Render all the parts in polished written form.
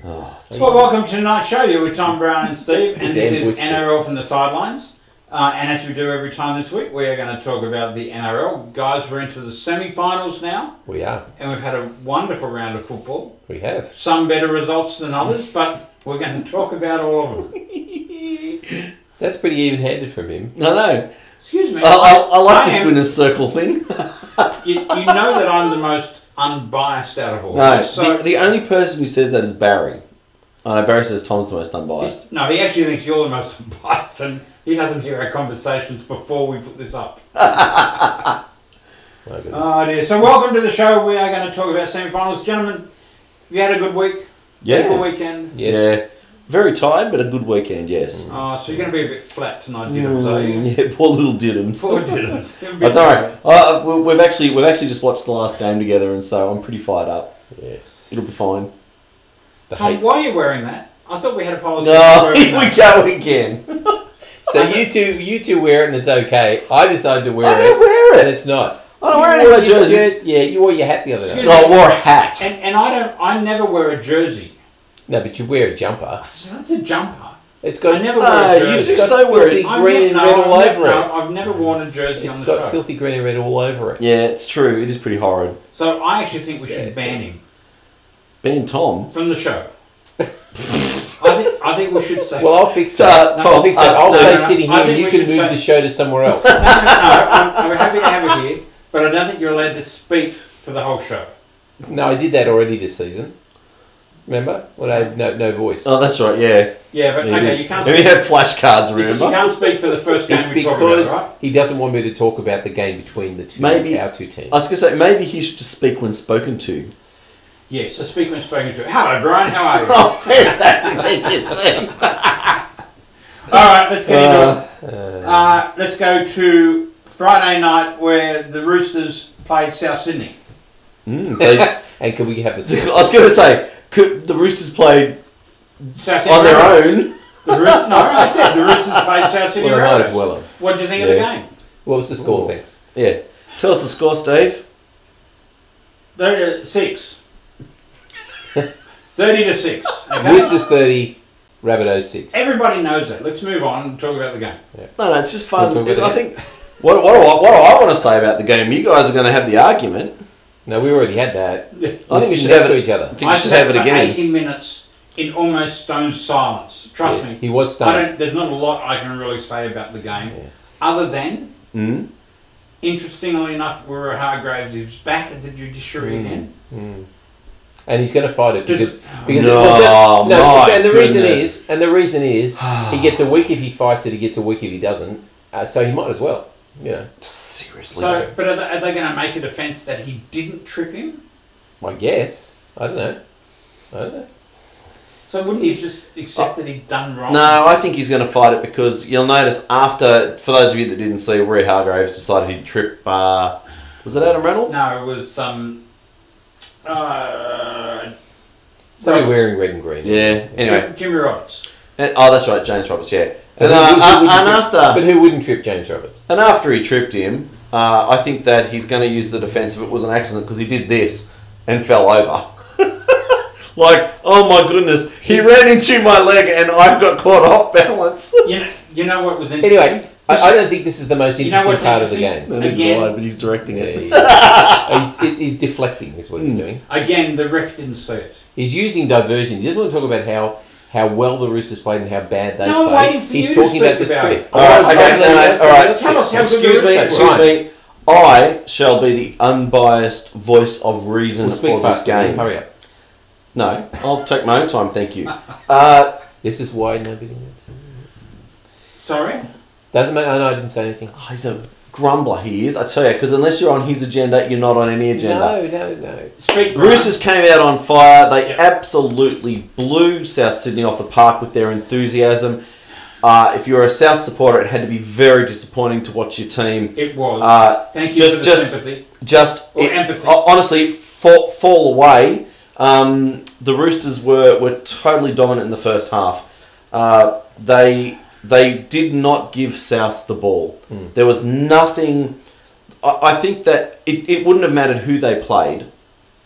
Oh, well, welcome to tonight's show. You're with Tom Brown and Steve, and this is NRL from the Sidelines. And as we do every time this week, we are going to talk about the NRL. Guys, we're into the semi-finals now. We are. And we've had a wonderful round of football. We have. Some better results than others, but we're going to talk about all of them. That's pretty even-handed from him. I know. Excuse me. I like this winner's circle thing. You know that I'm the most unbiased out of all. No, So, the only person who says that is Barry. I know Barry says Tom's the most unbiased. no, he actually thinks you're the most unbiased, and he doesn't hear our conversations before we put this up. Oh dear. So welcome to the show. We are going to talk about semi-finals. Gentlemen, have you had a good week? Yeah. Good weekend? Yes. Yeah. Very tired, but a good weekend, yes. Oh, so you're going to be a bit flat tonight, Diddums, are you? Yeah, poor little Diddums. Poor Diddums. That's alright. We've actually just watched the last game together, and so I'm pretty fired up. Yes. It'll be fine. Tom, why are you wearing that? I thought we had a policy. No, here we go again. So you two wear it and it's okay. I decided to wear it. I don't wear it. And it's not. I don't wear any of my jerseys. Yeah, you wore your hat the other day. I wore a hat. And I never wear a jersey. No, but you wear a jumper. That's a jumper. It's got. I never wear a jersey. You do It's got so wear it. filthy green and red all over it. I've never worn a jersey It's on the show. got filthy green and red all over it. Yeah, it's true. It is pretty horrid. So I actually think we should Yeah, ban him Ben Tom. from the show. I think we should say. Well, I'll fix that. Tom, I'll fix that. I'll Steve. stay sitting I here and think you we can should move say- the show to somewhere else. No, I'm happy to have it here, but I don't think you're allowed to speak for the whole show. No, I did that already this season. Remember? When I had no voice. Oh, that's right. Yeah. Yeah, but Yeah, okay, you can't. We had flashcards. You Remember? can't speak for the first game It's we talk because about, right? he doesn't want me to talk about the game between the two, Maybe- our two teams. I was going to say maybe he should just speak when spoken to. Yes, so speak when spoken to. Hello, Brian. How are you? Oh, fantastic! Thank you, Steve. All right, let's get into it. Let's go to Friday night where the Roosters played South Sydney. And can we have I the was going to say, could the Roosters played South Sydney on their Rabbitohs. own? No, I said the Roosters played South Sydney Well, they might Rabbitohs. as well have. What did you think of the game? What was the score, Ooh. thanks? Yeah. Tell us the score, Steve. 30-6. 30-6. Okay? Roosters 30, Rabbitohs 6. Everybody knows that. Let's move on and talk about the game. No, it's just fun. We'll talk about I it. think. What do I want to say about the game? You guys are going to have the argument. No, we already had that. I think we Listen should next have to it. each other. I think we should have it for again. 18 minutes in almost stone silence. Trust Yes, me. he was stunned. There's not a lot I can really say about the game, Yes. other than, Mm? interestingly enough, Rory Hargraves is back at the judiciary again. And he's going to fight it because No, my and the goodness. reason is he gets a week if he fights it, he gets a week if he doesn't. So he might as well. Yeah, Seriously. So, but are they going to make a defence that he didn't trip him? I guess. I don't know. So wouldn't he just accept that he'd done wrong? No, I think he's going to fight it because you'll notice after, for those of you that didn't see, Rory Hargraves decided he'd trip, was it Adam Reynolds? No, it was Somebody Roberts. wearing red and green. Yeah, anyway. Jimmy Roberts. Oh, that's right, James Roberts, yeah. But And who wouldn't trip James Roberts? And after he tripped him, I think that he's going to use the defence if it was an accident because he did this and fell over. Like, oh my goodness, he ran into my leg and I got caught off balance. You know what was interesting? Anyway, I don't think this is the most You know interesting what's part of the interesting? game. No, neither do Again- I, but he's directing it. He's deflecting is what he's doing. Again, the ref didn't see it. He's using diversion. He doesn't want to talk about how well the Roosters played and how bad they No, I'm played. waiting for He's you to talking about speak the about trip. it. All right, okay, all right. Tell us how good Excuse the me, Roosters excuse were. me. I shall be the unbiased voice of reason We'll speak for this faster. game. Hurry up. No, I'll take my own time, thank you. This is why nobody... Sorry? Doesn't matter. No, I didn't say anything. He's a grumbler, he is, I tell you, because unless you're on his agenda, you're not on any agenda. No. Speak, Brian. Roosters came out on fire. They absolutely blew South Sydney off the park with their enthusiasm. If you're a South supporter, it had to be very disappointing to watch your team. It was. Thank you for the sympathy. Empathy. Honestly, fall away. The Roosters were totally dominant in the first half. They did not give South the ball. There was nothing. I think that it wouldn't have mattered who they played.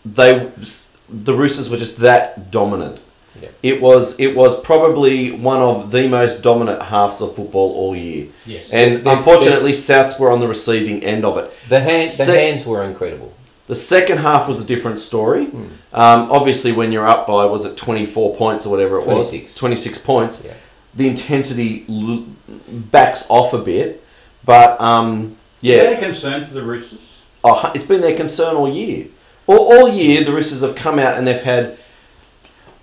The Roosters were just that dominant. Yeah. It was probably one of the most dominant halves of football all year. Yes. And unfortunately, Souths were on the receiving end of it. The hands were incredible. The second half was a different story. Obviously, when you're up by, was it 24 points or whatever it 26. was? 26 points. Yeah. The intensity backs off a bit. But, yeah. Is that a concern for the Roosters? Oh, it's been their concern all year. All year, the Roosters have come out and they've had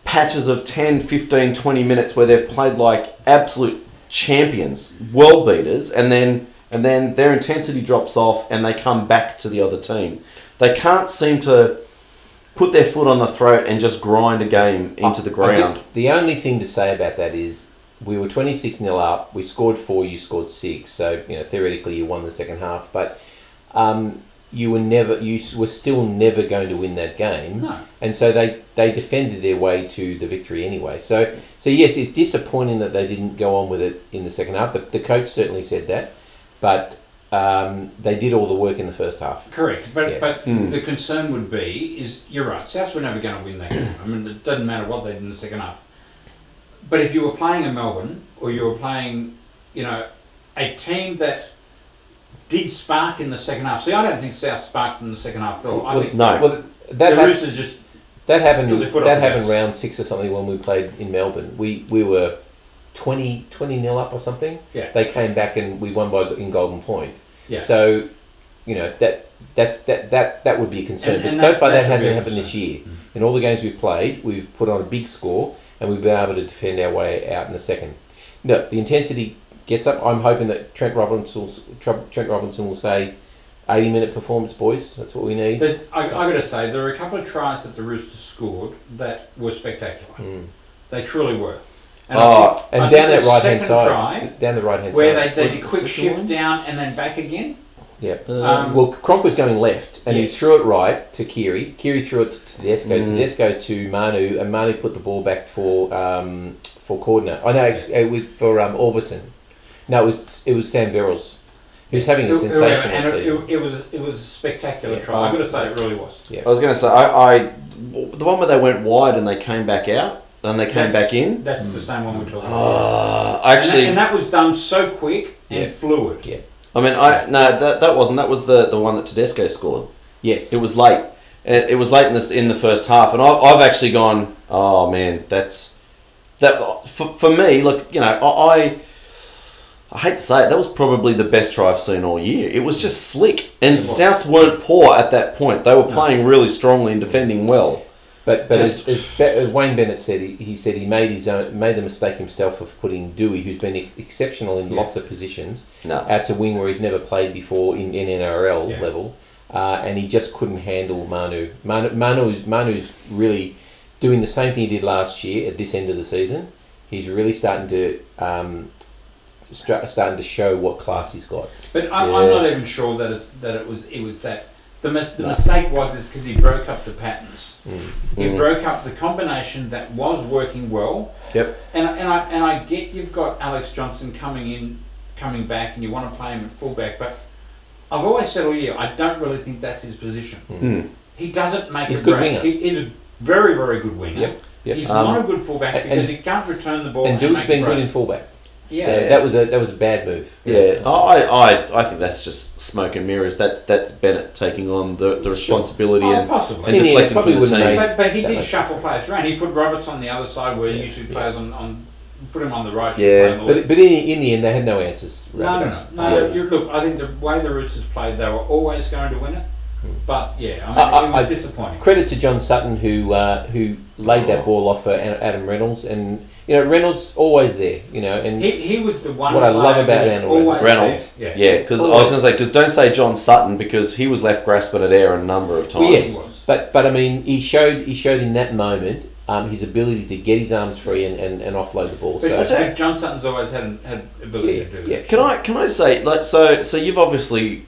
patches of 10, 15, 20 minutes where they've played like absolute champions, world beaters, and then their intensity drops off and they come back to the other team. They can't seem to put their foot on the throat and just grind a game into the ground. I guess the only thing to say about that is we were 26-0 up. We scored 4, you scored 6. So, theoretically you won the second half. But you were still never going to win that game. No. And so they defended their way to the victory anyway. So yes, it's disappointing that they didn't go on with it in the second half. But the coach certainly said that. But they did all the work in the first half. Correct, but the concern would be you're right. Souths were never going to win that game. I mean, it doesn't matter what they did in the second half. But if you were playing in Melbourne, or you were playing, a team that did spark in the second half. See, I don't think South sparked in the second half at all. I think the Roosters just that happened. took their foot off That the happened gas. round 6 or something when we played in Melbourne. We were 20-0 up or something. Yeah. They came back and we won in Golden Point. Yeah. So, that would be a concern. And but so far that that should hasn't be a happened concern. this year. In all the games we've played, we've put on a big score and we've been able to defend our way out in the second. No, the intensity gets up. I'm hoping that Trent Robinson will say, 80-minute performance, boys. That's what we need. I got to say, there are a couple of tries that the Roosters scored that were spectacular. They truly were. And I think down that right hand second side, try, where they Was did it a the quick second shift one? down and then back again. Yeah. Um, Cronk was going left, and yes. he threw it right to Kiri. Kiri threw it to Tedesco. Tedesco to Manu, and Manu put the ball back for Cordner. I know it was for Orbison. No, it was Sam Verrills. He was having a sensational season. It was a spectacular try. I've got to say, it really was. Yeah. I was going to say, the one where they went wide and they came back out, and they came back in. That's the same one we're talking about. Actually, and that was done so quick and fluid. Yeah. I mean, that wasn't. That was the one that Tedesco scored. Yes. It was late. It was late in the first half, and I've actually gone, oh man, that for me. Look, I hate to say it, that was probably the best try I've seen all year. It was just slick, and Souths weren't poor at that point. They were playing really strongly and defending well. But as Wayne Bennett said, he said he made the mistake himself of putting Dewey, who's been exceptional in lots of positions, out to wing where he's never played before in NRL level, and he just couldn't handle Manu. Manu's really doing the same thing he did last year at this end of the season. He's really starting to show what class he's got. But I'm not even sure that it was that. The mistake was because he broke up the patterns. He broke up the combination that was working well. Yep. And I get you've got Alex Johnson coming back, and you want to play him at fullback, but I've always said all year I don't really think that's his position. He doesn't make he's a good great. winger. He's a very, very good winger. Yep. He's not a good fullback because he can't return the ball. And Dewey's been good in fullback. Yeah. So that was a bad move. Yeah, I think that's just smoke and mirrors. That's Bennett taking on the responsibility and deflecting from the team. But he did shuffle players around. He put Roberts on the other side where he usually plays on put him on the right. Yeah, but in the end they had no answers. No. Look, I think the way the Roosters played, they were always going to win it. But it was disappointing. Credit to John Sutton who laid that ball off for Adam Reynolds, and Reynolds always there. And he was the one. What I love about Reynolds, because I was going to say, because don't say John Sutton, because he was left grasping at air a number of times. Well, yes, but I mean he showed in that moment his ability to get his arms free and offload the ball. But John Sutton's always had ability to do that. Can I say, like, so you obviously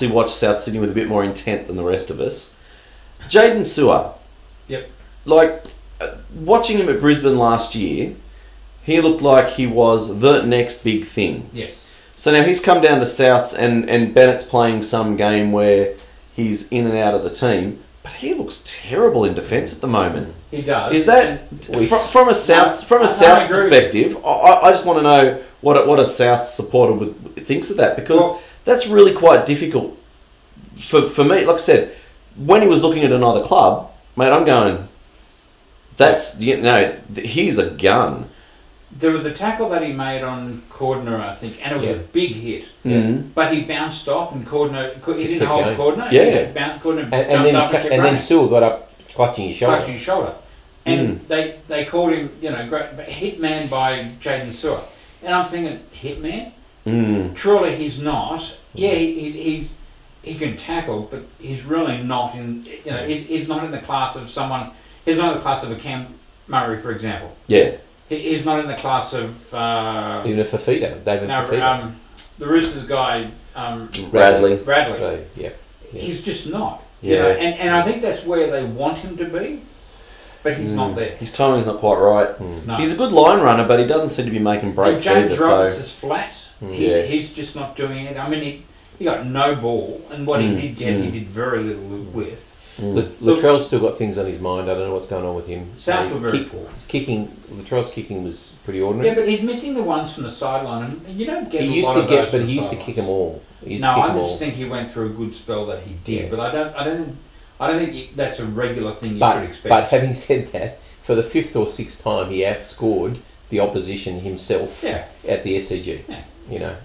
watched South Sydney with a bit more intent than the rest of us. Jaden Sewer. Yep. Like, watching him at Brisbane last year, he looked like he was the next big thing. Yes. So now he's come down to Souths and Bennett's playing some game where he's in and out of the team. But he looks terrible in defence at the moment. He does. Is that from a South perspective? I just want to know what a South supporter thinks of that, because that's really quite difficult for me. Like I said, when he was looking at another club, mate, I'm going, he's a gun. There was a tackle that he made on Cordner, I think, and it was a big hit. Mm-hmm. But he bounced off, and Cordner, he didn't hold Cordner. Yeah. Cordner and then Sewell got up clutching his shoulder. And they called him, hitman by Jaden Sewell. And I'm thinking, hitman? Truly, he's not. Yeah, he can tackle, but he's really not in. He's not in the class of someone. He's not in the class of a Cam Murray, for example. Yeah. He's not in the class of even a Fafita, David Fafita. The Roosters guy, Bradley. Yeah. He's just not. Yeah. And I think that's where they want him to be, but he's not there. His timing's not quite right. No. He's a good line runner, but he doesn't seem to be making breaks either. James Roberts is flat. Yeah. He's just not doing anything. I mean, he got no ball, and what he did get, he did very little with. Latrell's still got things on his mind. I don't know what's going on with him. South were very poor. Latrell's kicking was pretty ordinary. Yeah, but he's missing the ones from the sideline, and you don't get he a used lot to of get, those but he used to kick them all. I just think he went through a good spell that he did, but I don't think that's a regular thing you should expect. But having said that, for the 5th or 6th time, he outscored the opposition himself at the SCG. Yeah.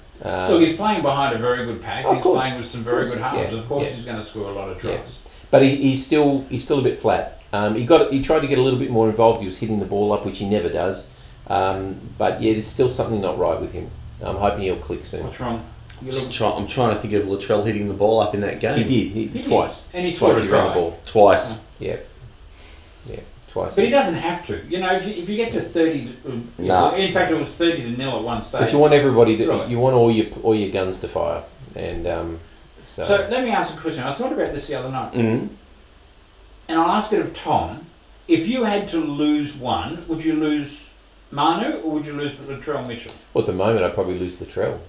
Look, he's playing behind a very good pack. He's playing with some very good halves. Of course, he's going to score a lot of tries. Yeah. But he's still a bit flat. He tried to get a little bit more involved. He was hitting the ball up, which he never does. But yeah, there's still something not right with him. I'm hoping he'll click soon. What's wrong? I'm trying to think of Latrell hitting the ball up in that game. He did twice. And he scored a try. Ball. Twice. Yeah, twice. But he doesn't have to. If you get to 30, in fact, it was 30-0 at one stage. But you want everybody to. You want all your guns to fire, and. So let me ask a question. I thought about this the other night. And I'll ask it of Tom. If you had to lose one, would you lose Manu or would you lose Latrell Mitchell? Well, at the moment, I'd probably lose Latrell.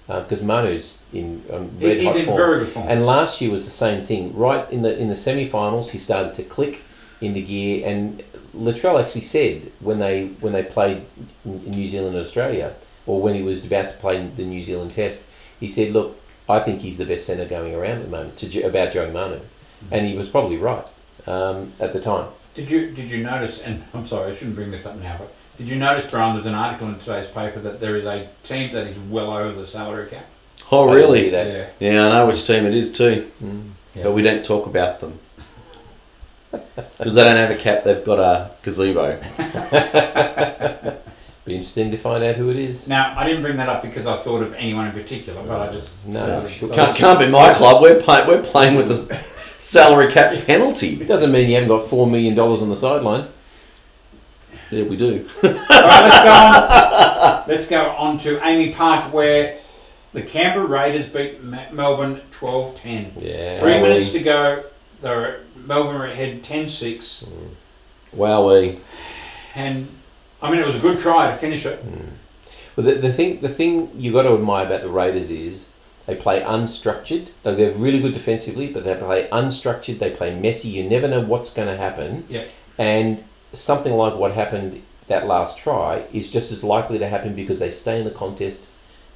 Because Manu's in red hot form. Very good form. And last year was the same thing. Right in the semi-finals, he started to click into gear. And Latrell actually said when they played in New Zealand and Australia, or when he was about to play the New Zealand Test, he said, look, I think he's the best centre going around at the moment, about Joey Manu. And he was probably right at the time. Did you notice, and I'm sorry, I shouldn't bring this up now, but did you notice, Brian, there's an article in today's paper that there is a team that is well over the salary cap? Oh, really? Yeah, I know which team it is too. But we don't talk about them. Because they don't have a cap, they've got a gazebo. Be interesting to find out who it is. Now, I didn't bring that up because I thought of anyone in particular, but I just... Can't be my club. We're playing with the salary cap penalty. It doesn't mean you haven't got $4 million on the sideline. Yeah, we do. Alright, let's go on to Amy Park, where the Canberra Raiders beat Melbourne 12-10. Yeah. 3 minutes to go. Melbourne were ahead 10-6. Wowee. And... I mean, it was a good try to finish it. Well, the thing you got to admire about the Raiders is they play unstructured. They're really good defensively, but they play unstructured. They play messy. You never know what's going to happen. Yeah. And something like what happened that last try is just as likely to happen because they stay in the contest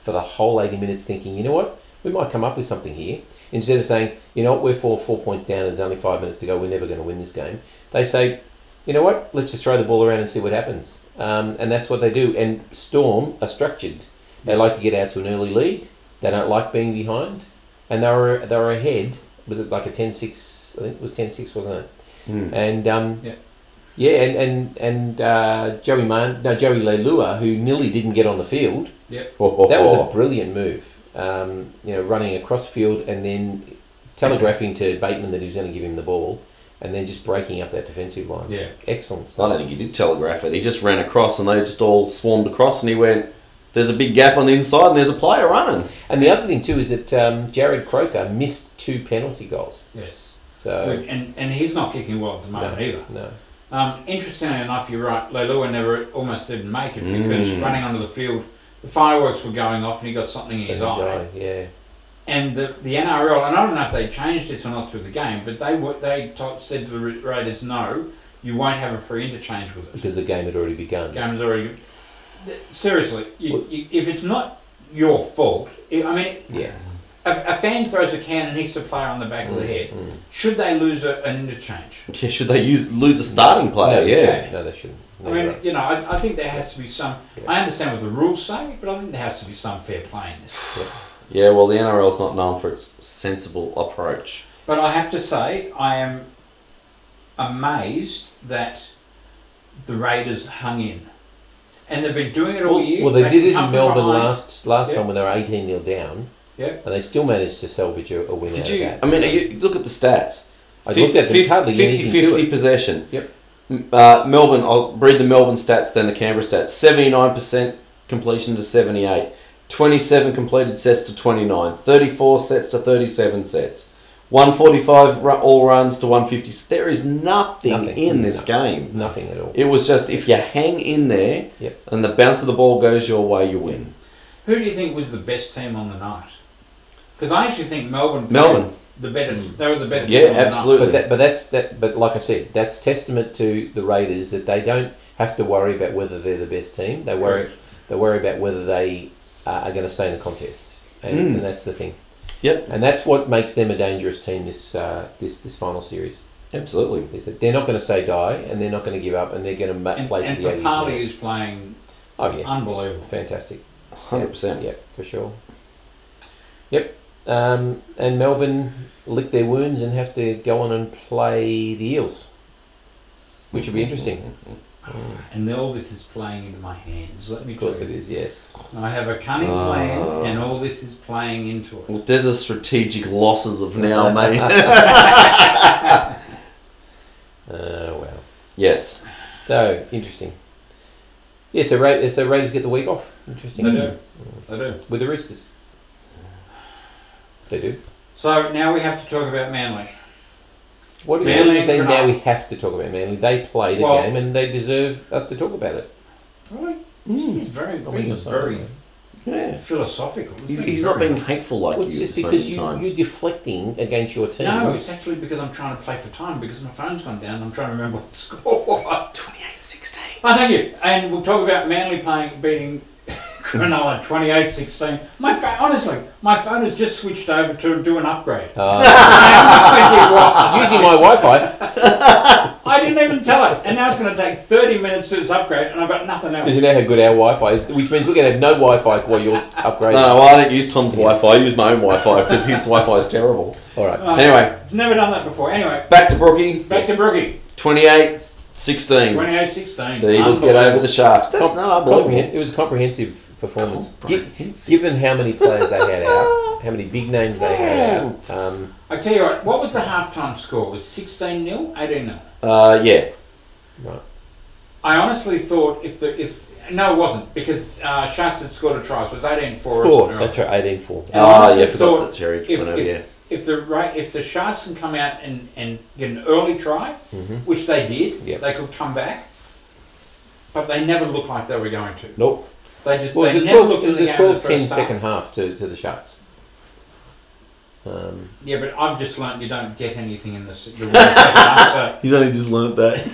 for the whole 80 minutes thinking, you know what, we might come up with something here. Instead of saying, you know what, we're 4 points down and there's only 5 minutes to go, we're never going to win this game. They say, you know what, let's just throw the ball around and see what happens. And that's what they do. And Storm are structured. They like to get out to an early lead. They don't like being behind. And they were ahead. Was it like a 10-6? I think it was 10-6, wasn't it? And Joey Leilua, who nearly didn't get on the field. Yep. That was a brilliant move. Running across field and then telegraphing to Bateman that he was going to give him the ball. And then just breaking up that defensive line. Yeah. Excellent stuff. I don't think he did telegraph it. He just ran across and they just all swarmed across and he went, there's a big gap on the inside and there's a player running. And the other thing too is that Jared Croker missed 2 penalty goals. Yes. So and he's not kicking well at the moment either. No. Interestingly enough, you're right, Leilua almost didn't make it because running onto the field, the fireworks were going off and he got something in his eye. Yeah. And the NRL, and I don't know if they changed this or not through the game, but said to the Raiders, no, you won't have a free interchange with it. Because the game had already begun. Seriously, if it's not your fault, a fan throws a can and hits a player on the back of the head. Should they lose an interchange? Yeah, should they lose a starting player? Exactly. No, they shouldn't. No, I think there has to be some. Yeah. I understand what the rules say, but I think there has to be some fair play in this. Yeah, well, the NRL's not known for its sensible approach. But I have to say, I am amazed that the Raiders hung in. And they've been doing it all year. Well, they did it in Melbourne last time when they were 18-0 down. Yep. And they still managed to salvage a win out of that. I mean, you look at the stats. I looked at them, hardly 50-50 possession. Yep. Melbourne, I'll read the Melbourne stats, then the Canberra stats. 79% completion to 78. 27 completed sets to 29. 34 sets to 37 sets. 145 all runs to 150. There is nothing in this game. Nothing at all. It was just, if you hang in there and the bounce of the ball goes your way, you win. Who do you think was the best team on the night? Because I actually think Melbourne. The better, they were the better. Yeah, absolutely. But like I said, that's testament to the Raiders that they don't have to worry about whether they're the best team. They worry about whether they are going to stay in the contest, and that's the thing. Yep. And that's what makes them a dangerous team this final series. Absolutely. Is that they're not going to say die, and they're not going to give up, and they're going to play to the 80th. And Papali is playing. Unbelievable. Fantastic. 100%. Yep, for sure. Yep. And Melbourne lick their wounds and have to go on and play the Eels, which will be interesting. And all this is playing into my hands, let me tell you. Of course it is, yes. I have a cunning plan, and all this is playing into it. Well, there's a strategic losses of now, mate. Well. Yes. So, interesting. Yeah, so Raiders get the week off. Interesting. They do. They do. With the Roosters. They do. So, now we have to talk about Manly. What do you say now we have to talk about Manly? They played a game and they deserve us to talk about it. Really? He's very philosophical. He's not being hateful like you. It's because you're deflecting against your team. No, it's actually because I'm trying to play for time because my phone's gone down and I'm trying to remember what the score was. 28-16. Oh, thank you. And we'll talk about Manly beating Cronulla 28-16. Honestly, my phone has just switched over to do an upgrade. Using my Wi-Fi. I didn't even tell it. And now it's going to take 30 minutes to do this upgrade and I've got nothing else. Because you know how good our Wi-Fi is, which means we're going to have no Wi-Fi while you're upgrading. No, I don't use Tom's Wi-Fi. I use my own Wi-Fi because his Wi-Fi is terrible. All right. Anyway. It's never done that before. Anyway. Back to Brookie. 28-16. 28-16. The Eagles get over the Sharks. That's not unbelievable. It was a comprehensive performance. Given how many players they had out, how many big names they had out. I tell you what was the halftime score? Was 16-0? 18-0? Yeah. Right. I honestly thought no, it wasn't because Sharks had scored a try, so it was 18-4. That's right, 18-4. I forgot that Jerry went over. Yeah. If the Sharks can come out and get an early try, which they did, they could come back, but they never looked like they were going to. Nope. They just it was a 12-10 second half to the Sharks. Yeah, but I've just learnt you don't get anything in the second half. So. He's only just learnt that.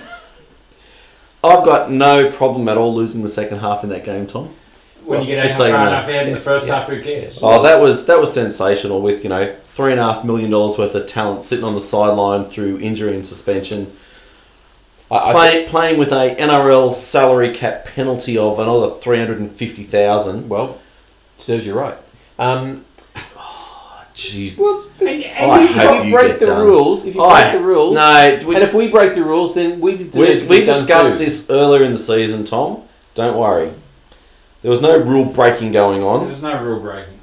I've got no problem at all losing the second half in that game, Tom. When you get far enough ahead in the first half, who cares? Oh, that was sensational with, $3.5 million worth of talent sitting on the sideline through injury and suspension. Playing with a NRL salary cap penalty of another $350,000. Well, serves you right. Jeez. Well, if you break the rules, and if we break the rules, then we discussed this earlier in the season, Tom. Don't worry. There was no rule breaking going on. There's no rule breaking.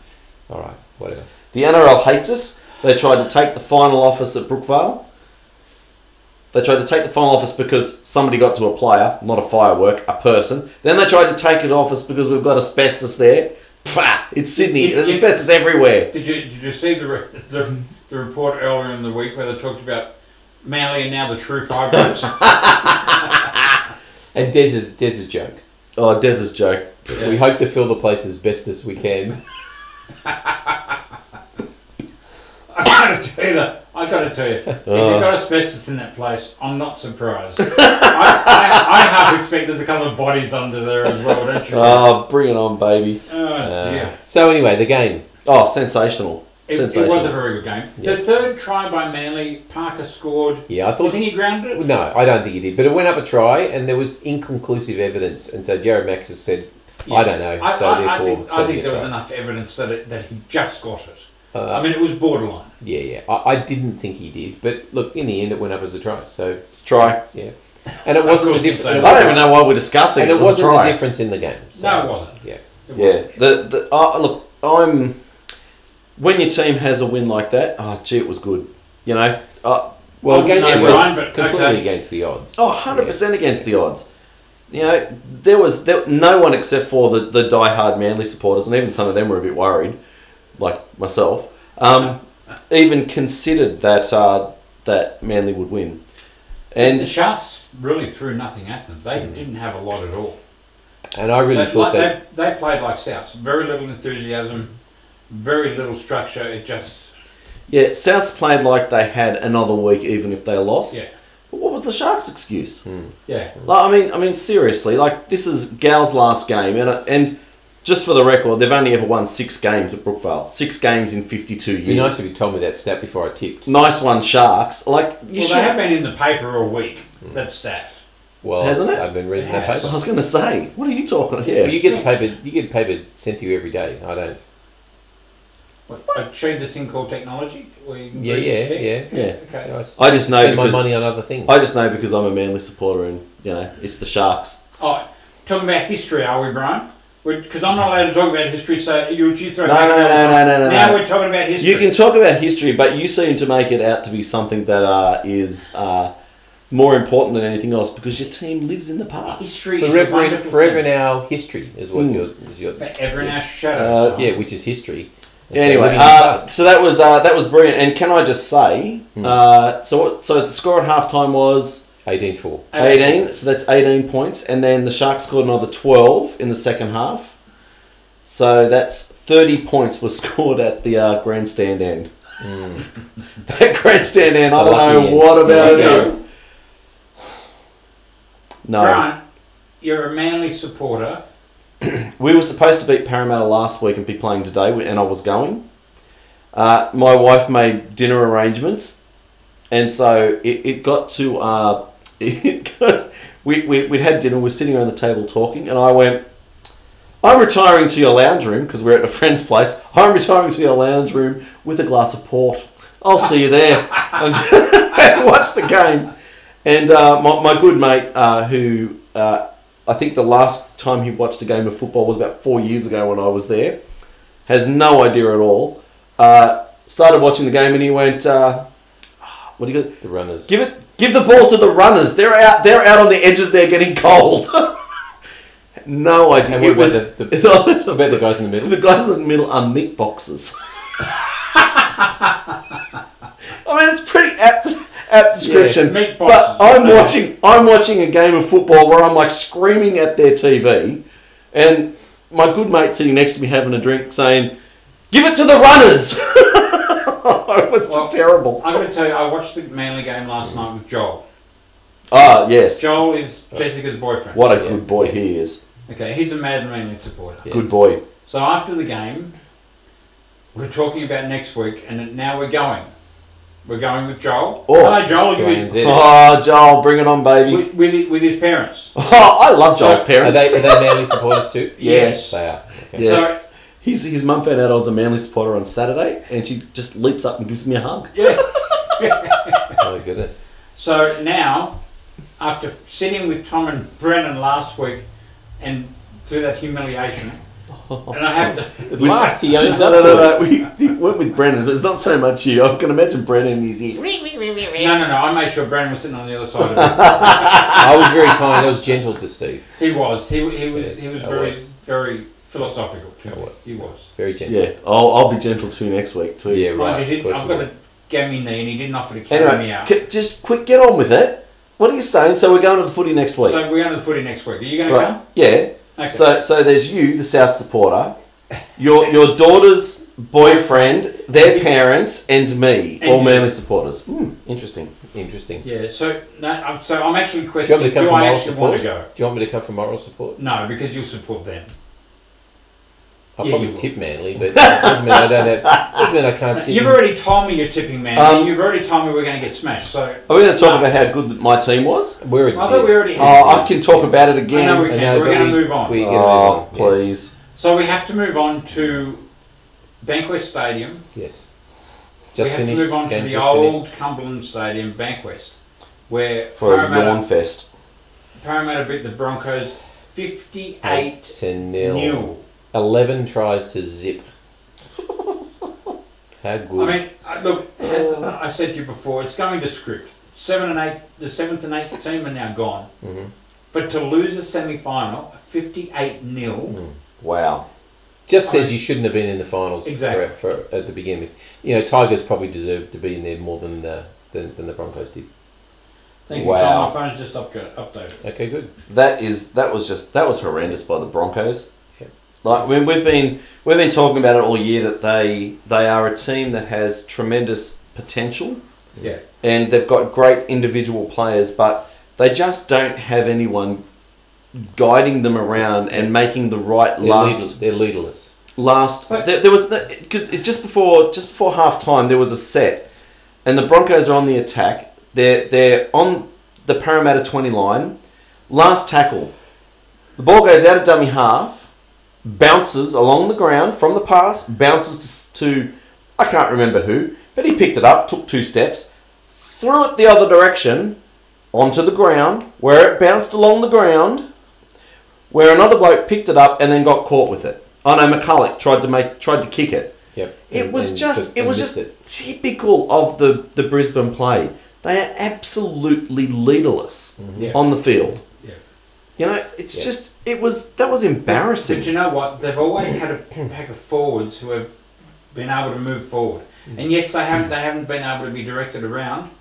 All right, whatever. The NRL hates us. They tried to take the final office at Brookvale. They tried to take the final office because somebody got to a player, not a firework, a person. Then they tried to take it office because we've got asbestos there. Pah! It's Sydney. There's asbestos everywhere. Did you see the report earlier in the week where they talked about Manly and now the true fibros? And Dez's joke. Oh, Dez's joke. Yeah. We hope to fill the place as best as we can. Peter, I got to tell you, if you've got asbestos in that place, I'm not surprised. I half expect there's a couple of bodies under there as well, don't you? Oh, bring it on, baby. Oh, dear. So anyway, the game. Oh, sensational. It was a very good game. Yeah. The third try by Manly, Parker scored. Yeah, I thought. Do you think he grounded it? No, I don't think he did. But it went up a try, and there was inconclusive evidence, and so Jared Maxis said, "I don't know." I think there was enough evidence that he just got it. I mean, it was borderline. Yeah. I didn't think he did, but look, in the end, it went up as a try. So it's a try. Yeah, and it wasn't a difference. I don't even know why we're discussing. And it wasn't a difference in the game. So, no, it wasn't. Yeah. Look, when your team has a win like that, it was good. You know. Well, completely against the odds. 100% against the odds. You know, there was no one except for the die-hard Manly supporters, and even some of them were a bit worried, like myself, even considered that Manly would win. And the Sharks really threw nothing at them. They didn't have a lot at all. And I really thought they played like Souths. Very little enthusiasm, very little structure. It just... Yeah, Souths played like they had another week even if they lost. Yeah. But what was the Sharks' excuse? Yeah. Like, I mean, seriously, like, this is Gal's last game, and just for the record, they've only ever won 6 games at Brookvale. 6 games in 52 years. It'd be nice if you told me that stat before I tipped. Nice one, Sharks. Like, they have been in the paper all week, that stat. Well, hasn't it? I've been reading the paper. I was going to say, what are you talking about? Yeah. Well, you get the paper sent to you every day. I don't. I showed this thing called technology. Yeah. Okay. I just know spend my money on other things. I just know because I'm a Manly supporter, and it's the Sharks. Oh, talking about history, are we, Brian? Because I'm not allowed to talk about history, so you throw. No. Now we're talking about history. You can talk about history, but you seem to make it out to be something that is more important than anything else because your team lives in the past. History forever now. History is what your forever now shadow. Yeah, which is history. Anyway, so that was brilliant. And can I just say, so the score at halftime was 18-4. 18. So that's 18 points, and then the Sharks scored another 12 in the second half. So that's 30 points were scored at the grandstand end. That grandstand end, I don't know what about it is. No, Brian, you're a Manly supporter. We were supposed to beat Parramatta last week and be playing today, and I was going. My wife made dinner arrangements, and so it got to... we'd had dinner, we were sitting around the table talking, and I went, I'm retiring to your lounge room, because we're at a friend's place. I'm retiring to your lounge room with a glass of port. I'll see you there. And watch the game. And my good mate, who... I think the last time he watched a game of football was about 4 years ago when I was there. Has no idea at all. Started watching the game and he went, "What do you got? The runners. Give the ball to the runners. They're out on the edges. They're getting cold." No idea. And it was the guys in the middle. The guys in the middle are meat boxes. I mean, it's pretty apt description. Yeah, but I'm watching a game of football where I'm like screaming at their TV, and my good mate sitting next to me having a drink saying, "Give it to the runners." It was just terrible. I'm going to tell you, I watched the Manly game last night with Joel. Ah, yes. Joel is Jessica's boyfriend. What a good boy he is. Okay, he's a mad Manly supporter. Yes. Good boy. So after the game, we're talking about next week, and now we're going. We're going with Joel. Oh, hello, Joel. Joel, bring it on, baby. With his parents. Oh, I love Joel's parents. Are they Manly supporters too? Yes. They are. Okay. Yes. So, his mum found out I was a Manly supporter on Saturday, and she just leaps up and gives me a hug. Yeah. Oh, goodness. So now, after sitting with Tom and Brennan last week, and through that humiliation, and I have to... At last he owns up to it. We went with Brennan. It's not so much you. I can imagine Brennan in his ear. No. I made sure Brennan was sitting on the other side of it. I was very kind. I was gentle to Steve. He was. He was very philosophical too. He was. Very gentle. Yeah, I'll be gentle too next week too. Yeah, right. I've got a gammy knee and he didn't offer to carry me out. Just quick, get on with it. What are you saying? So we're going to the footy next week? So we're going to the footy next week. Are you going to come? Yeah. Okay. So there's you, the South supporter, your daughter's boyfriend, their parents, and me, And all you. Manly supporters. Interesting. Interesting. Yeah, so I'm actually Do you want questioning, me to come do for I moral actually want support? to go? Do you want me to come for moral support? No, because you'll support them. I'll Yeah, probably you will. tip Manly, but that doesn't mean I don't have. Doesn't mean I can't sit. You've already told me you're tipping man. You've already told me we're going to get smashed. So Are we going to talk about how good my team was? I thought we already. I can talk about it again. I know we can. We're going to move on. We're going to move on. Please. Yes. So we have to move on to Bankwest Stadium. Yes. We have to move on to the old Cumberland Stadium, Bankwest, where For a yawn fest. Parramatta beat the Broncos 58-0. 11 tries to zip. How good. I mean, look, as I said to you before, it's going to script. 7 and 8, the 7th and 8th team are now gone. Mm-hmm. But to lose a semi-final, 58-0. Wow. Just says you shouldn't have been in the finals Exactly. for at the beginning. You know, Tigers probably deserved to be in there more than the Broncos did. Thank you, Wow. Tom. My phone's just updated. Okay, good. That was horrendous by the Broncos. Yeah. Like when we've been talking about it all year that they are a team that has tremendous potential. Yeah. And they've got great individual players, but they just don't have anyone guiding them around and making the right They're leaderless. There was just before half time there was a set, and the Broncos are on the attack. They're on the Parramatta 20 line. Last tackle, the ball goes out of dummy half, bounces along the ground from the pass, bounces to I can't remember who, but he picked it up, took 2 steps, threw it the other direction onto the ground, where it bounced along the ground, where another bloke picked it up and then got caught with it. Oh no, McCulloch tried to kick it. Yep. It was just typical of the Brisbane play. They are absolutely leaderless on the field. Yeah. You know, it's that was embarrassing. But you know what? They've always had a pack of forwards who have been able to move forward. And yes, they haven't been able to be directed around,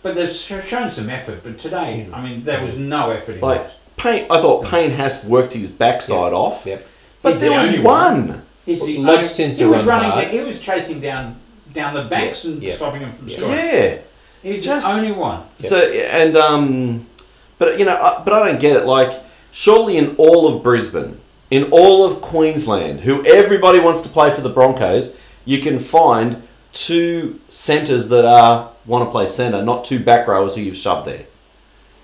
but they've shown some effort. But today, I mean, there was no effort in that. I thought Payne has worked his backside off. Yep. But there was one. Lodge tends to run hard. He was chasing down the backs and stopping him from scoring. Yeah. He's just the only one. Yep. So but you know, but I don't get it. Like, surely in all of Brisbane, in all of Queensland, who everybody wants to play for the Broncos, you can find 2 centres that want to play centre, not 2 back rowers who you've shoved there.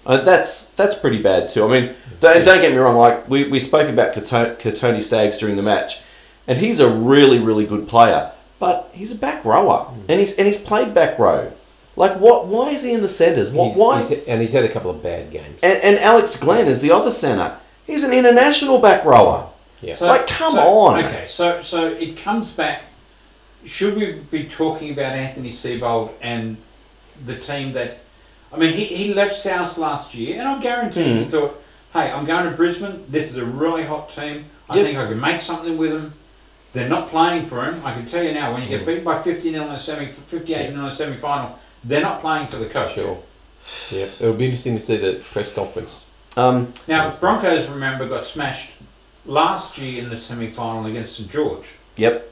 That's pretty bad too. I mean, don't get me wrong. Like we spoke about Katoni Staggs during the match, and he's a really, really good player. But he's a back rower, and he's played back row. Like what? Why is he in the centres? Why? He's had a couple of bad games. And Alex Glenn is the other centre. He's an international back rower. Yeah. Come on. Okay, so it comes back. Should we be talking about Anthony Seibold and the team that? I mean, he left South last year, and I guarantee he thought, hey, I'm going to Brisbane. This is a really hot team. I think I can make something with them. They're not playing for him. I can tell you now, when you get beaten by 58 in a semi-final, they're not playing for the coach. Sure. Yeah, it'll be interesting to see the press conference. Now, Broncos, remember, got smashed last year in the semi-final against St George. Yep.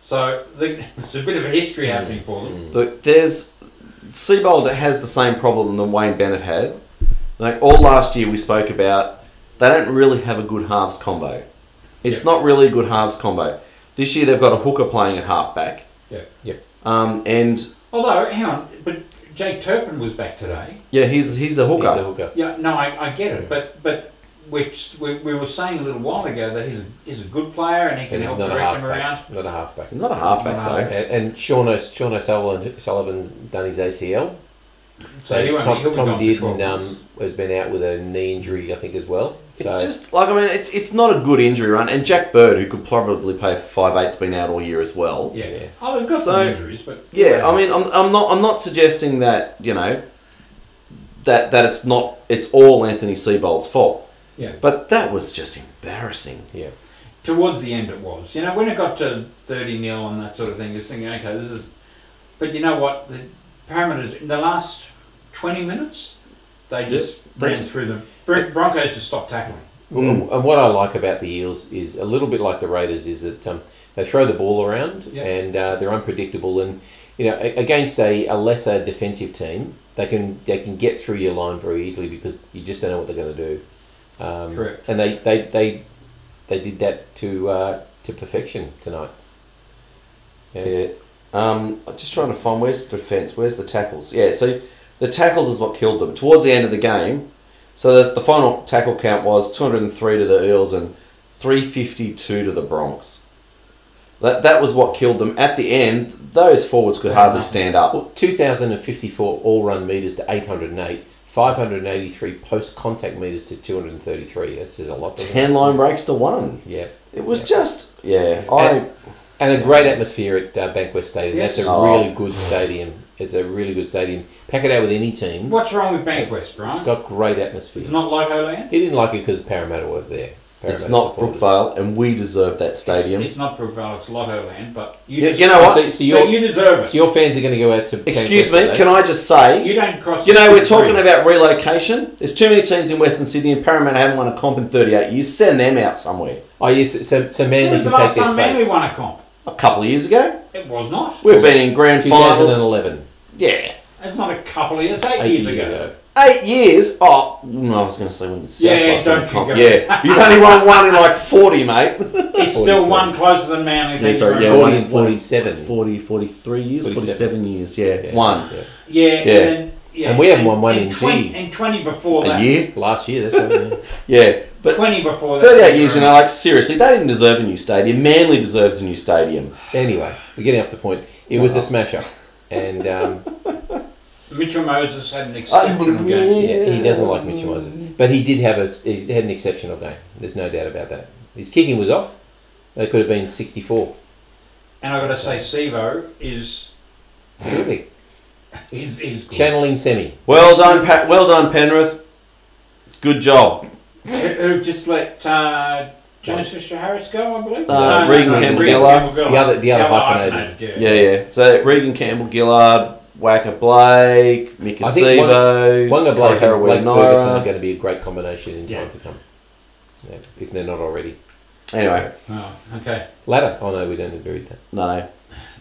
So it's a bit of a history happening for them. Look, Seibold has the same problem that Wayne Bennett had. Like all last year we spoke about, they don't really have a good halves combo. It's not really a good halves combo. This year they've got a hooker playing at halfback. Yeah. Yep. And although, hang on, but Jake Turpin was back today. Yeah, he's a hooker. He's a hooker. Yeah, no, I get it, but which we were saying a little while ago that he's a good player and he can help direct him around. Not a halfback. Not a halfback though. And Sean O'Sullivan done his ACL. So he'll be Tom Dearden has been out with a knee injury, I think, as well. It's just like, I mean, it's not a good injury run. And Jack Bird, who could probably play for 5'8", has been out all year as well. Yeah. Oh, they've got some injuries, but I mean, I'm not suggesting that that it's all Anthony Seibold's fault. Yeah. But that was just embarrassing. Yeah. Towards the end, it was. When it got to 30-0 and that sort of thing, you're thinking, okay, this is. But you know what? The Parramatta's in the last 20 minutes, they just ran through them. Broncos just stopped tackling. And what I like about the Eels is a little bit like the Raiders is that They throw the ball around, and they're unpredictable. And against a lesser defensive team, they can get through your line very easily because you just don't know what they're going to do. Correct. And they did that to perfection tonight. Yeah. I'm just trying to find where's the defence, where's the tackles. Yeah, so the tackles is what killed them. Towards the end of the game, so the final tackle count was 203 to the Eels and 352 to the Broncos. That was what killed them. At the end, those forwards could hardly stand up. Well, 2,054 all-run metres to 808, 583 post-contact metres to 233. That says a lot. 10 line breaks to 1. Yeah. It was just, And a great atmosphere at Bankwest Stadium. Yes. That's a really good stadium. It's a really good stadium. Pack it out with any team. What's wrong with Bankwest, right? It's got great atmosphere. It's not Loto Land? He didn't like it because Parramatta were there. It's not Brookvale, and we deserve that stadium. It's not Brookvale, it's Lotto Land, but you know what? So you deserve it. So your fans are going to go out to... Excuse me, can I just say... You don't cross... we're talking about relocation. There's too many teams in Western Sydney, and Parramatta haven't won a comp in 38 years. Send them out somewhere. Oh, yes, so Manly can take their space. When was the last time Manly won a comp? A couple of years ago. It was not. We've been in grand finals. 2011. Yeah. That's not a couple of years, 8 years ago. 8 years? Oh, no, I was going to say when the South last don't won a comp. go. Yeah, you've only won one in like 40, mate. It's still one closer than Manly. Yeah, sorry, 40 and 47. 40, 43 years, 47 years, Yeah. One. Yeah. And we haven't won one in G. And 20 before that. A year? Last year, that's right. Yeah. But 20 before that. 38 years, like, seriously, they didn't deserve a new stadium. Manly deserves a new stadium. Anyway, we're getting off the point. It was a smash-up. And... Mitchell Moses had an exceptional game. Yeah, he doesn't like Mitchell Moses. But he did he had an exceptional game. There's no doubt about that. His kicking was off. They could have been 64. And I've got to say, Sivo is... Terrific. He's good. Channeling Semi. Well done, Penrith. Good job. Who've just let James Fisher-Harris go, I believe? Regan Campbell-Gillard. The other hyphenated. Yeah. So Regan Campbell-Gillard, Wacker Blake, Mika Sivo, Wanga Blake and Blake Naira. Ferguson are going to be a great combination in time to come. Yeah, if they're not already. Anyway. Oh, okay. Ladder? Oh no, we don't agree with that. No.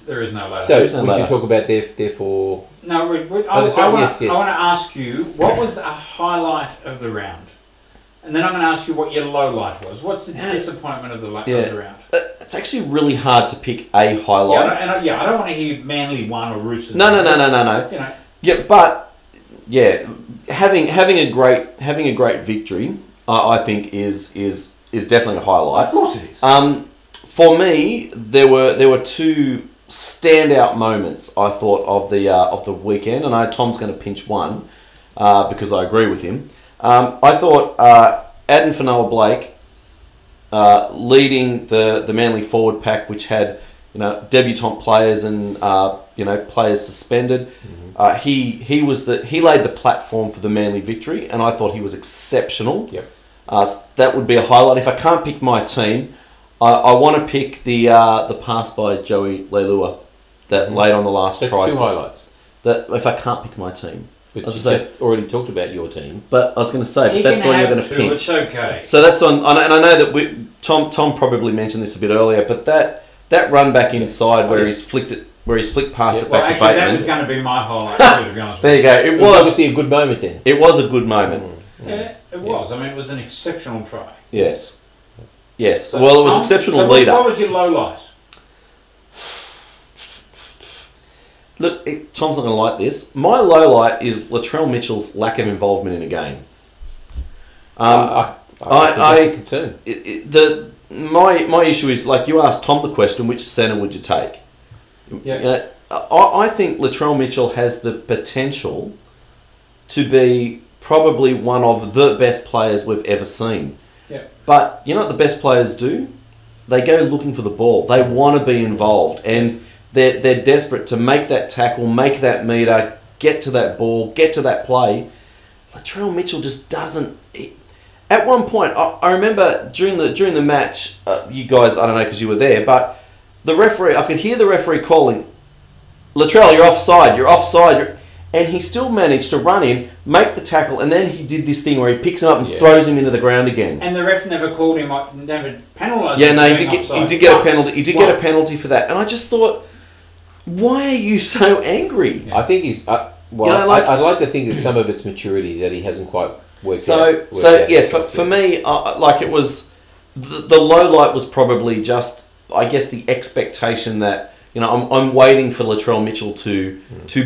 There is no ladder. So we should talk about therefore... No, I want to ask you, what was a highlight of the round? And then I'm going to ask you what your low light was. What's the disappointment of the round? It's actually really hard to pick a highlight. I don't want to hear Manly won or Roosters. No. You know. Having a great victory, I think is definitely a highlight. Of course it is. For me, there were two standout moments I thought of the weekend, and I know Tom's going to pinch one because I agree with him. I thought Aden Fanoa-Blake leading the Manly forward pack, which had debutant players and players suspended. Mm-hmm. He laid the platform for the Manly victory, and I thought he was exceptional. Yep. So that would be a highlight. If I can't pick my team, I want to pick the pass by Joey Leilua that laid on the last try. Two highlights. That if I can't pick my team. But you just already talked about your team. But I was going to say, that's the one you're going to pinch. It's okay. So that's on, and I know that Tom probably mentioned this a bit earlier, but that run back inside where he's flicked past it back to Bateman. That was going to be my highlight. To be honest. There you go. It was obviously a good moment then. It was a good moment. Yeah, it was. I mean, it was an exceptional try. Yes. So, well, it was exceptional leader. What was your low light? Look, Tom's not going to like this. My low light is Latrell Mitchell's lack of involvement in a game. I think that's a concern. My issue is, like you asked Tom the question, which centre would you take? Yeah. I think Latrell Mitchell has the potential to be probably one of the best players we've ever seen. Yeah. But you know what the best players do? They go looking for the ball. They want to be involved, and they're desperate to make that tackle, make that meter, get to that ball, get to that play. Latrell Mitchell just doesn't. At one point, I remember during the match, you guys, I don't know because you were there, but the referee, I could hear the referee calling, Latrell, you're offside. and he still managed to run in, make the tackle, and then he did this thing where he picks him up and throws him into the ground again. And the ref never called him, never penalised him. Yeah, no, he did get a penalty. He did get a penalty for that, and I just thought, why are you so angry? Yeah. I think he's. I'd like to think that some of it's maturity that he hasn't quite worked out. For me, it was the low light was probably just, I guess, the expectation that. I'm waiting for Latrell Mitchell to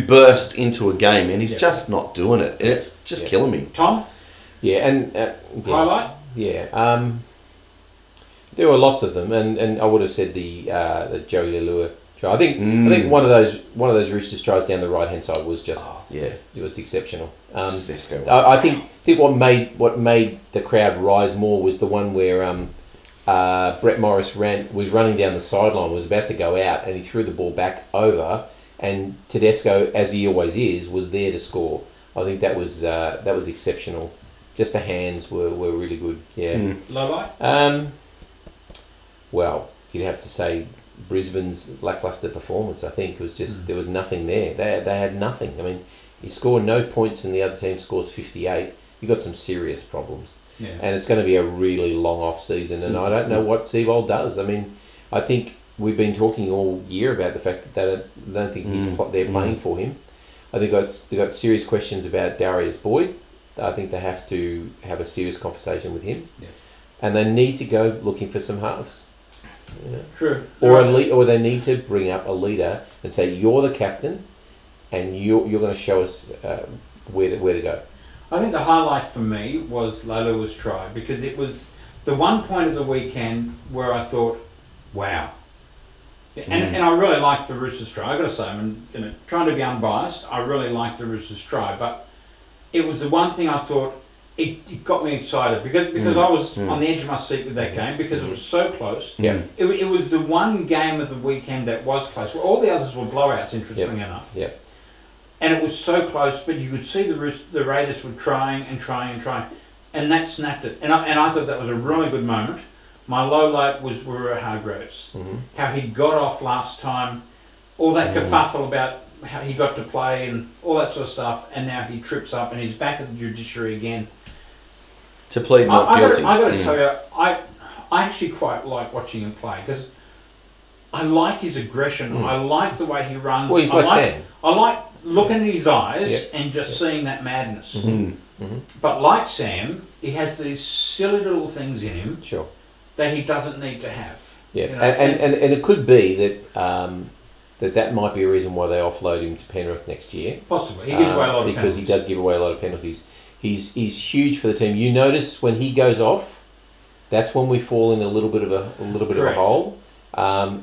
burst into a game, and he's just not doing it, and it's just killing me. Tom? Yeah, and... highlight? Yeah. There were lots of them, and I would have said the Joey Leilua try. I think one of those Roosters tries down the right-hand side was just... it was exceptional. I think what made the crowd rise more was the one where... Brett Morris was running down the sideline, was about to go out, and he threw the ball back over, and Tedesco, as he always is, was there to score. I think that was exceptional. Just the hands were really good. Yeah. Low light? Well, you'd have to say Brisbane's lacklustre performance. I think it was just there was nothing there. They had nothing. I mean, you score no points, and the other team scores 58. You got some serious problems. Yeah. And it's going to be a really long off season, and I don't know what Seabold does. I mean, I think we've been talking all year about the fact that they don't think they're playing for him. I think they've got serious questions about Darius Boyd. I think they have to have a serious conversation with him, and they need to go looking for some halves. True. Or they need to bring up a leader and say, "You're the captain, and you're going to show us where to go." I think the highlight for me was Leilua's try, because it was the one point of the weekend where I thought, wow. And I really liked the Roosters try. I've got to say, trying to be unbiased, I really liked the Roosters try, but it was the one thing I thought, it got me excited, because I was on the edge of my seat with that game, because it was so close. Yeah. It was the one game of the weekend that was close. All the others were blowouts, interestingly enough. Yeah. And it was so close, but you could see the Raiders were trying, and that snapped it. And I thought that was a really good moment. My low light was Warrior Hargreaves, how he got off last time, all that kerfuffle about how he got to play and all that sort of stuff, and now he trips up and he's back at the judiciary again. To plead not guilty. I got to tell you, I actually quite like watching him play, because I like his aggression. I like the way he runs. Well, he's like Sam. I like looking at his eyes and just seeing that madness. But like Sam, he has these silly little things in him that he doesn't need to have. Yeah, and it could be that that might be a reason why they offload him to Penrith next year. Possibly, he gives away a lot of penalties. Because he does give away a lot of penalties. He's huge for the team. You notice when he goes off, that's when we fall in a little bit of a hole.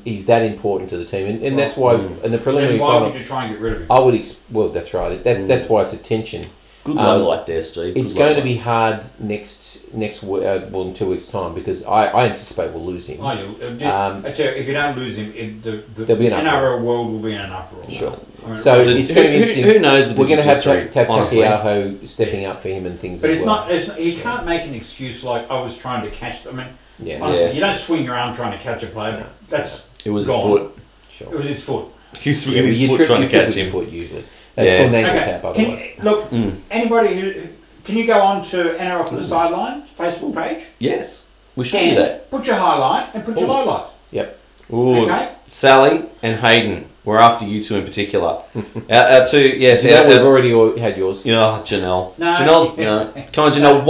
He's that important to the team, and that's why in the preliminary final. Why would you try and get rid of him? I would. That's right. That's why it's a tension. Good low light there, Steve. It's going to be hard next in 2 weeks' time, because I anticipate we'll lose him. I tell you, if you don't lose him, there'll be an NRL world will be in an uproar. Sure. So it's going to be interesting. Who knows? We're going to have Takiaho stepping up for him and things. But as well. he can't make an excuse like I was trying to catch. Honestly, you don't swing your arm trying to catch a player. It was gone. his foot. Sure. It was his foot. He was swinging his foot trying to catch him. Foot usually. That's called an ankle tap, otherwise. Look, anybody can you go on to NRL from the Sidelines Facebook page? Yes, we should do that. Put your highlight and put your low light. Yep. Ooh, okay. Sally and Hayden, we're after you two in particular. Our two, yes. We've already had yours. Yeah, Janelle. No. Janelle, come on, Janelle.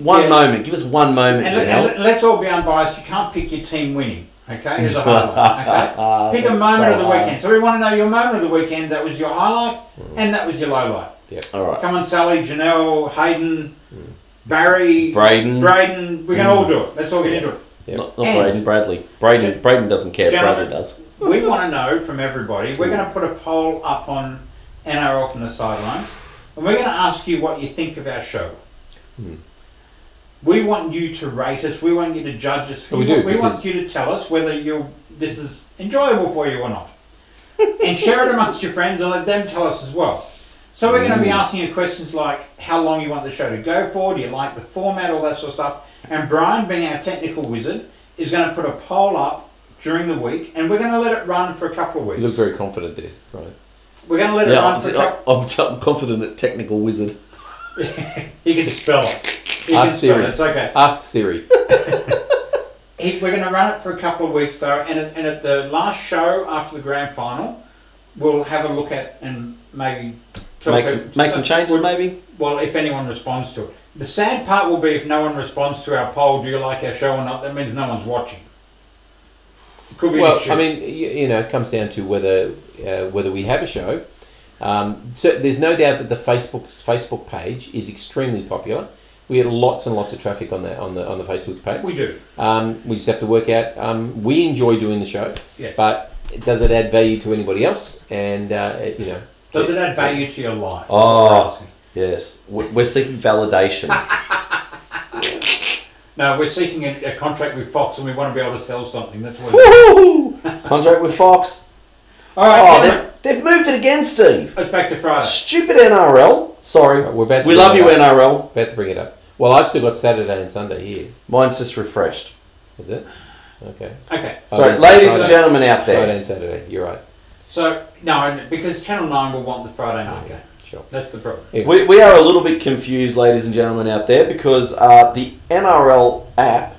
One moment. Give us one moment, Janelle. Let's all be unbiased. You can't pick your team winning. Okay, here's a highlight. Okay, pick a moment of the weekend. So we want to know your moment of the weekend. That was your highlight, and that was your low light. Yep. All right. Come on, Sally, Janelle, Hayden, Barry, Braden. We can all do it. Let's all get into it. Yep. Not Braden, Bradley. Braden doesn't care. Bradley does. We want to know from everybody. We're going to put a poll up on NRL from the Sidelines, and we're going to ask you what you think of our show. We want you to rate us. We want you to judge us. We want you to tell us whether this is enjoyable for you or not. And share it amongst your friends and let them tell us as well. So we're going to be asking you questions like how long you want the show to go for, do you like the format, all that sort of stuff. And Brian, being our technical wizard, is going to put a poll up during the week, and we're going to let it run for a couple of weeks. You look very confident there, Brian. We're going to let it run for a couple... I'm confident at technical wizard. He can spell it. Ask Siri. It's okay. Ask Siri. We're going to run it for a couple of weeks though, and at the last show after the grand final, we'll have a look at and maybe make some changes maybe. Well, if anyone responds to it. The sad part will be if no one responds to our poll, do you like our show or not? That means no one's watching. It could be an issue. I mean, it comes down to whether we have a show. So there's no doubt that the Facebook page is extremely popular. We get lots and lots of traffic on the Facebook page. We do. We just have to work out. We enjoy doing the show, but does it add value to anybody else? And does it add value to your life? Oh, yes. We're seeking validation. No, we're seeking a contract with Fox, and we want to be able to sell something. That's what. Woohoo! Contract with Fox. All right. They've moved it again, Steve. It's back to Friday. Stupid NRL. Sorry. We love you, NRL. About to bring it up. Well, I've still got Saturday and Sunday here. Mine's just refreshed. Is it? Okay. Sorry, ladies and gentlemen out there. Friday and Saturday. You're right. So, no, because Channel 9 will want the Friday night game. Sure. That's the problem. Yeah. We are a little bit confused, ladies and gentlemen out there, because the NRL app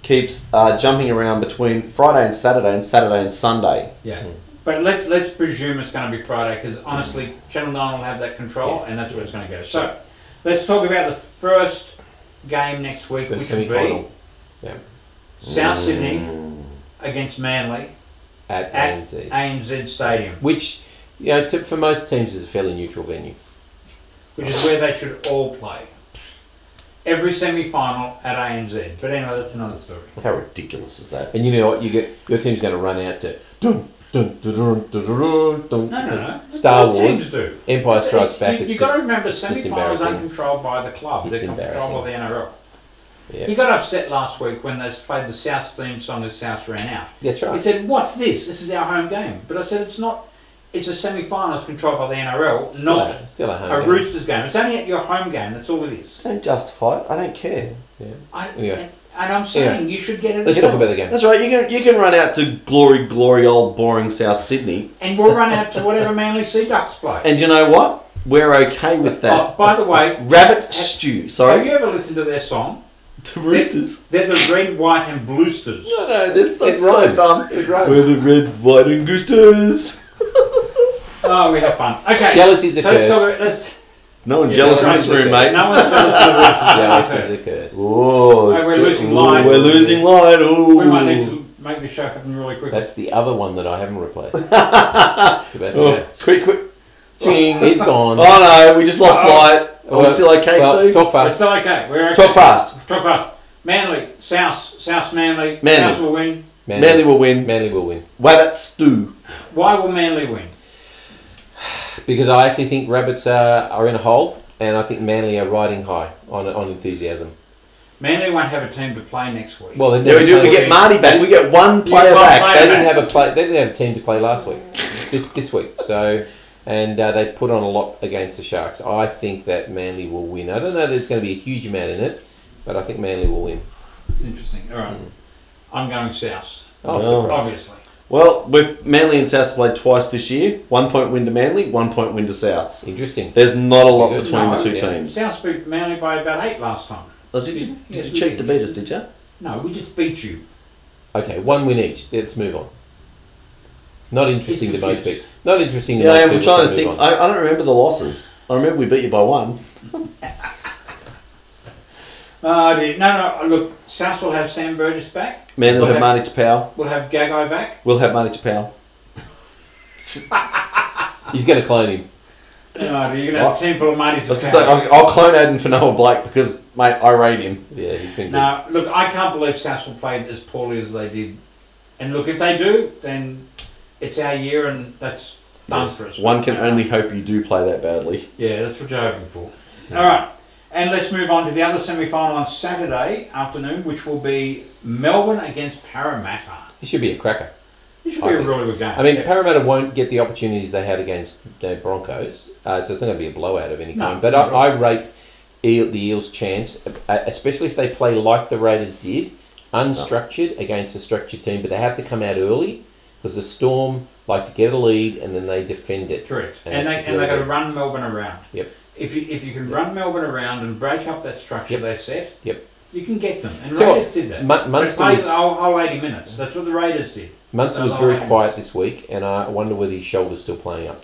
keeps jumping around between Friday and Saturday and Sunday. Yeah. But let's presume it's going to be Friday, because honestly, Channel 9 will have that control, and that's where it's going to go. So, let's talk about the first game next week, which will be South Sydney against Manly at ANZ. ANZ Stadium. Which, for most teams is a fairly neutral venue. Which is where they should all play. Every semi-final at ANZ. But anyway, that's another story. How ridiculous is that? And you know what? Your team's going to run out to no. Star Wars. Teams do. Empire Strikes Back. You've got to remember, semi-finals aren't controlled by the club. They're controlled by the NRL. Yeah. He got upset last week when they played the South theme song as South ran out. That's right. He said, "What's this? This is our home game." But I said, "It's not. It's a semi-finals controlled by the NRL, not a Roosters game. It's only at your home game. That's all it is." Don't justify it. I don't care. Yeah. And I'm saying you should get it. Let's talk about the game. That's right. You can run out to glory, old boring South Sydney, and we'll run out to whatever Manly Sea Ducks play. And you know what? We're okay with that. Oh, by the way, rabbit stew. Sorry. Have you ever listened to their song? The Roosters. They're the red, white, and bluesters. No, this song's so dumb. We're the red, white, and goosters. Oh, we have fun. Okay. Jealousy's a curse. No one's jealous in this room, mate. No one's jealous of the Jealousy's a curse. Oh, we're losing line. We're losing line. Ooh. We might need to make this show happen really quickly. That's the other one that I haven't replaced. It's about to go. Quick. Ching. It's gone. Oh no, we just lost light. Are we still okay, Steve? Talk fast. We're still okay. We're okay. Talk fast. Manly. South Manly. Manly. South will win. Manly will win. Manly will win. Rabbit stew. Why will Manly win? Because I actually think Rabbits are in a hole, and I think Manly are riding high on enthusiasm. Manly won't have a team to play next week. Well, we do. We get Marty back. We get one player back. They didn't have a team to play last week. This week. So, and they put on a lot against the Sharks. I think that Manly will win. I don't know that there's going to be a huge amount in it, but I think Manly will win. It's interesting. All right, I'm going South. Oh, obviously. Well, Manly and Souths played twice this year. 1 point win to Manly, 1 point win to Souths. Interesting. There's not a lot between the two teams. Souths beat Manly by about 8 last time. Oh, did you cheat to beat us, did you? No, we just beat you. Okay, 1 win each. Let's move on. Not interesting to most people. Not interesting to most people. I'm trying to think. I don't remember the losses. I remember we beat you by 1. No. Look, South will have Sam Burgess back. Manly will have Marty Tapau. We'll have Gagai back. We'll have Marty Tapau. He's going to clone him. No, you're going to have a team full of Marty Tapau. Say, I'll clone Aden for Noah Blake because, mate, I rate him. Yeah, he's been good. Now, look, I can't believe South will play as poorly as they did. And look, if they do, then it's our year and that's done for us. One can only hope you do play that badly. Yeah, that's what you're hoping for. All right. And let's move on to the other semi-final on Saturday afternoon, which will be Melbourne against Parramatta. It should be a cracker. It should be a really good game. I mean, Parramatta won't get the opportunities they had against the Broncos, so it's not going to be a blowout of any kind. But I rate the Eels' chance, especially if they play like the Raiders did, unstructured against a structured team, but they have to come out early. because the Storm like to get a lead and then they defend it. Correct. And they got to run Melbourne around. Yep. If you can run Melbourne around and break up that structure they set, you can get them. And So Raiders did that. Munster played was- the whole 80 minutes. That's what the Raiders did. Munster was very quiet this week, and I wonder whether his shoulder's still playing up.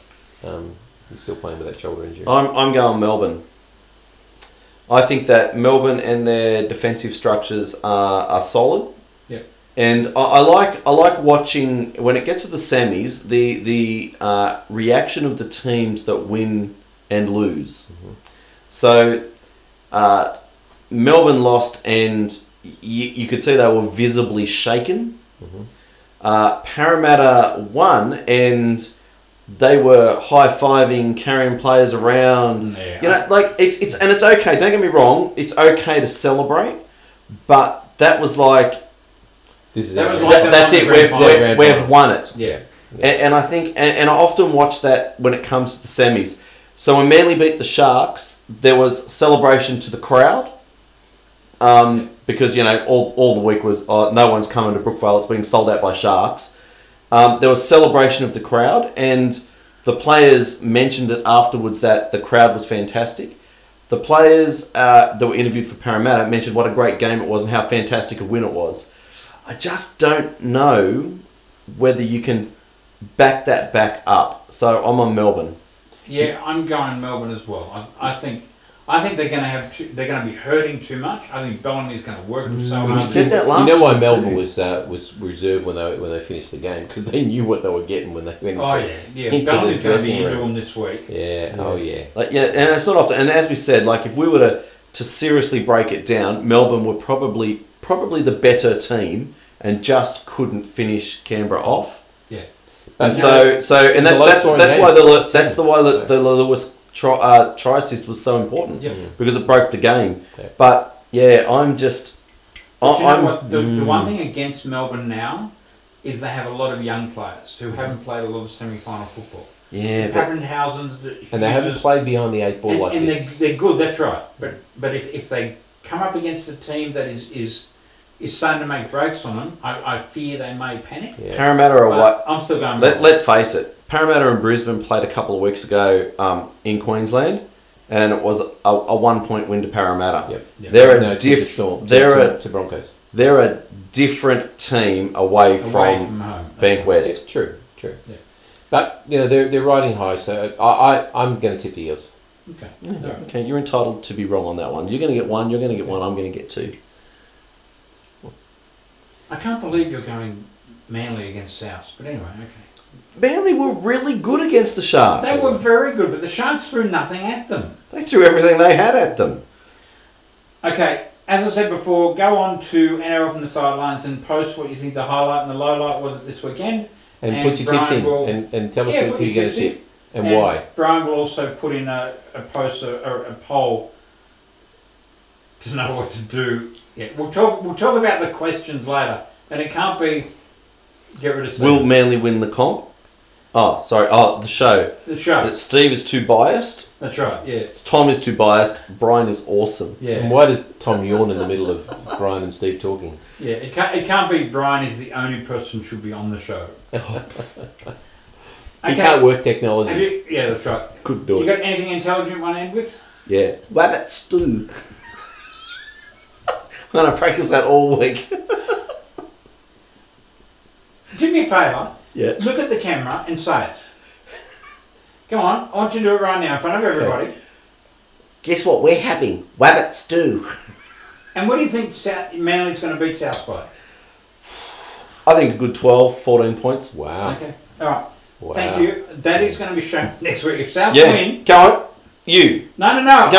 He's still playing with that shoulder injury. I'm going Melbourne. I think that Melbourne and their defensive structures are solid. Yep. And I like watching when it gets to the semis the reaction of the teams that win and lose. Mm-hmm. So Melbourne lost, and you could see they were visibly shaken. Mm-hmm. Parramatta won, and they were high-fiving, carrying players around. Yeah. You know, like it's okay. Don't get me wrong. It's okay to celebrate, but that was like that's it. We've won it. Yeah. And I think, and I often watch that when it comes to the semis. So when Manly beat the Sharks, there was celebration to the crowd. Because, you know, all the week was, no one's coming to Brookvale, it's being sold out by Sharks. There was celebration of the crowd, and the players mentioned it afterwards that the crowd was fantastic. The players that were interviewed for Parramatta mentioned what a great game it was and how fantastic a win it was. I just don't know whether you can back that back up. So I'm on Melbourne. Yeah, I'm going Melbourne as well. I think they're going to be hurting too much. I think Bellamy's going to work them so hard. We said that last time. You know why Melbourne too. was reserved when they finished the game, because they knew what they were getting when they went into. Oh yeah. Bellamy's going to be into them this week. Yeah. Oh yeah. And it's not often. And as we said, like if we were to seriously break it down, Melbourne were probably the better team and just couldn't finish Canberra off. Yeah. And that's why the Lewis try assist was so important because it broke the game. Yeah. But yeah, I'm just. The one thing against Melbourne now is they have a lot of young players who haven't played a lot of semi-final football. Yeah, and they haven't played behind the 8 ball like this. And they're good. That's right. But if they come up against a team that is starting to make breaks on them, I fear they may panic. Yeah. Parramatta are what? I'm still going. Let's face it. Parramatta and Brisbane played a couple of weeks ago in Queensland, and it was a 1 point win to Parramatta. Yep. They're to Broncos. They're a different team away from home. Bankwest. Yeah, true. Yeah. But you know they're riding high, so I'm going to tip the Eels. Okay. Yeah. Okay, you're entitled to be wrong on that one. You're going to get one. You're going to get one. I'm going to get two. I can't believe you're going Manly against South, but anyway, okay. Manly were really good against the Sharks. They were very good, but the Sharks threw nothing at them. They threw everything they had at them. Okay, as I said before, go on to NRL from the Sidelines and post what you think the highlight and the low light was this weekend. And put your tips in and tell us who you're going to tip and why. Brian will also put in a post or a poll to know what to do. Yeah, we'll talk about the questions later, and it can't be get rid of Steve. Will Manly win the comp? Oh, sorry. Oh, the show. The show. That Steve is too biased. That's right. Yeah. Tom is too biased. Brian is awesome. Yeah. And why does Tom yawn in the middle of Brian and Steve talking? Yeah. It can't be Brian is the only person who should be on the show. He can't work technology. Yeah, that's right. Could do it. You got anything intelligent you want to end with? Yeah. Rabbit stew. I'm going to practice that all week. Do me a favour. Yeah. Look at the camera and say it. Come on, I want you to do it right now in front of everybody. Okay. Guess what we're having? Rabbit stew. And what do you think Manly's going to beat South by? I think a good 12, 14 points. Wow. Okay. All right. Wow. Thank you. That is going to be shown next week. If South win... Go on. You. No. I'm not go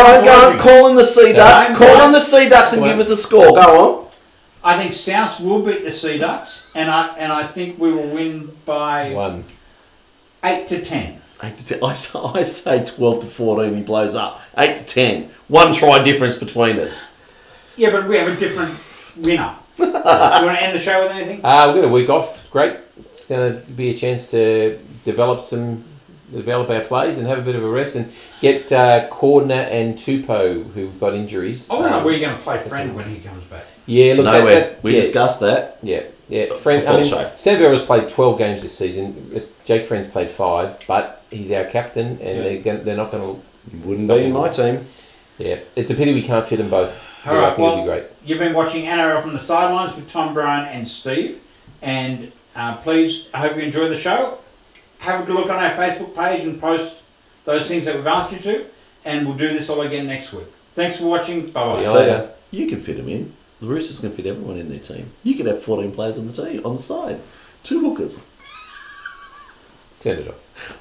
on. Call in the Sea Ducks. Call in the Sea Ducks and give us a score. Go on. I think South will beat the Sea Ducks, and I think we will win by 8 to 10. 8 to 10. I say 12 to 14. He blows up. 8 to 10. 1 try difference between us. Yeah, but we have a different winner. Do you want to end the show with anything? We've got a week off. Great. It's going to be a chance to develop some develop our plays and have a bit of a rest and get Cordner and Tupou, who've got injuries. I don't know where you're going to play Friend when he comes back. Yeah, look, we discussed that. Yeah. Friend, Sandoval has played 12 games this season. Jake Friend's played 5, but he's our captain, and they're not going to. Wouldn't be in my team. Yeah, it's a pity we can't fit them both. All right, well, it'd be great. You've been watching NRL from the Sidelines with Tom, Brian, and Steve, and please, I hope you enjoy the show. Have a good look on our Facebook page and post those things that we've asked you to, and we'll do this all again next week. Thanks for watching. Bye bye. So you can fit them in. The Roosters can fit everyone in their team. You could have 14 players on the team on the side, 2 hookers. Turn it off.